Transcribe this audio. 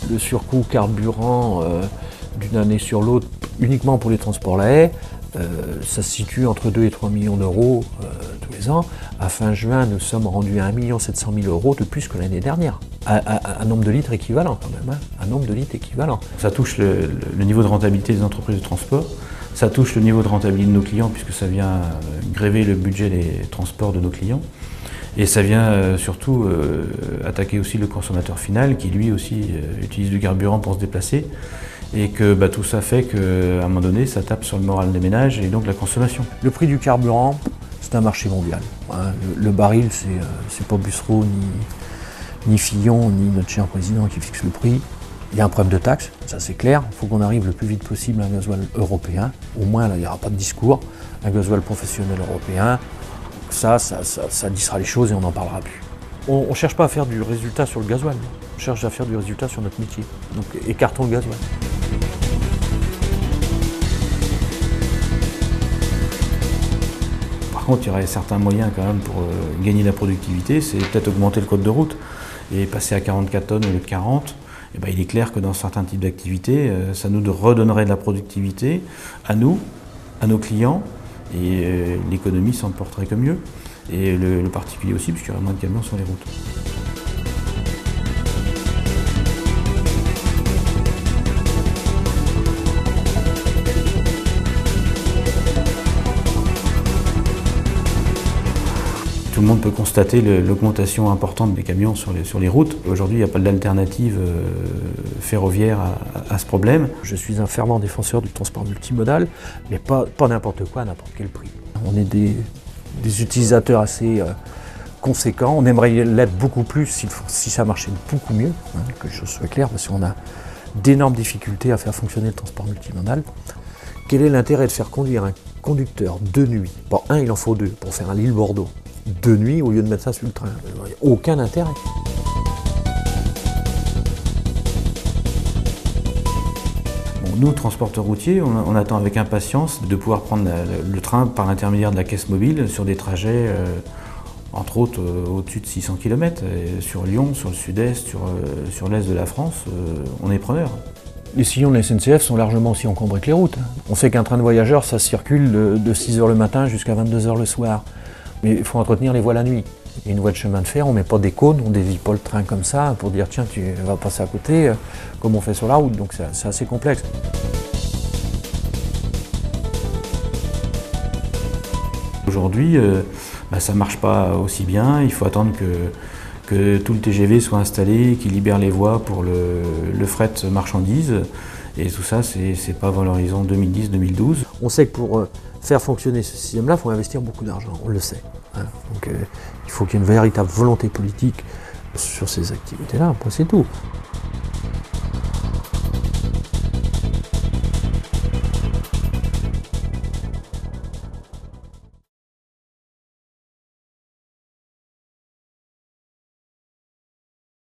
Le surcoût carburant d'une année sur l'autre, uniquement pour les transports Lahaye, ça se situe entre 2 et 3 millions d'euros tous les ans. À fin juin, nous sommes rendus à 1 700 000 euros de plus que l'année dernière. Un nombre de litres équivalent quand même, hein, un nombre de litres équivalent. Ça touche le niveau de rentabilité des entreprises de transport, ça touche le niveau de rentabilité de nos clients puisque ça vient gréver le budget des transports de nos clients. Et ça vient surtout attaquer aussi le consommateur final qui lui aussi utilise du carburant pour se déplacer. Et que tout ça fait qu'à un moment donné, ça tape sur le moral des ménages et donc la consommation. Le prix du carburant, c'est un marché mondial. Hein. Le baril, c'est pas Bussereau, ni Fillon, ni notre cher président qui fixe le prix. Il y a un problème de taxes, ça c'est clair. Il faut qu'on arrive le plus vite possible à un gasoil européen. Au moins, là, il n'y aura pas de discours. Un gasoil professionnel européen, ça lissera les choses et on n'en parlera plus. On ne cherche pas à faire du résultat sur le gasoil, on cherche à faire du résultat sur notre métier. Donc écartons le gasoil. Par contre, il y aurait certains moyens quand même pour gagner de la productivité, c'est peut-être augmenter le code de route et passer à 44 tonnes au lieu de 40. Et il est clair que dans certains types d'activités, ça nous redonnerait de la productivité à nous, à nos clients, et l'économie s'en porterait que mieux. Et le particulier aussi, puisqu'il y aurait moins de camions sur les routes. Tout le monde peut constater l'augmentation importante des camions sur les routes. Aujourd'hui, il n'y a pas d'alternative ferroviaire à ce problème. Je suis un fervent défenseur du transport multimodal, mais pas n'importe quoi à n'importe quel prix. On est des utilisateurs assez conséquents. On aimerait l'être beaucoup plus si ça marchait beaucoup mieux, hein, que je sois clair, parce qu'on a d'énormes difficultés à faire fonctionner le transport multimodal. Quel est l'intérêt de faire conduire un conducteur de nuit? Bon, il en faut 2 pour faire un Lille-Bordeaux. De nuit au lieu de mettre ça sur le train. Il n'y a aucun intérêt. Bon, nous, transporteurs routiers, on attend avec impatience de pouvoir prendre le train par l'intermédiaire de la caisse mobile sur des trajets, entre autres, au-dessus de 600 km. Et sur Lyon, sur le sud-est, sur l'est de la France, on est preneurs. Les sillons de la SNCF sont largement aussi encombrés que les routes. On sait qu'un train de voyageurs, ça circule de 6 h le matin jusqu'à 22 h le soir. Mais il faut entretenir les voies la nuit. Et une voie de chemin de fer, on ne met pas des cônes, on ne dévie pas le train comme ça pour dire tiens, tu vas passer à côté, comme on fait sur la route. Donc c'est assez complexe. Aujourd'hui, ça ne marche pas aussi bien. Il faut attendre que tout le TGV soit installé, qu'il libère les voies pour le fret marchandises. Et tout ça, c'est pas avant l'horizon 2010-2012. On sait que pour faire fonctionner ce système-là, il faut investir beaucoup d'argent, on le sait. Hein. Donc il faut qu'il y ait une véritable volonté politique sur ces activités-là, c'est tout.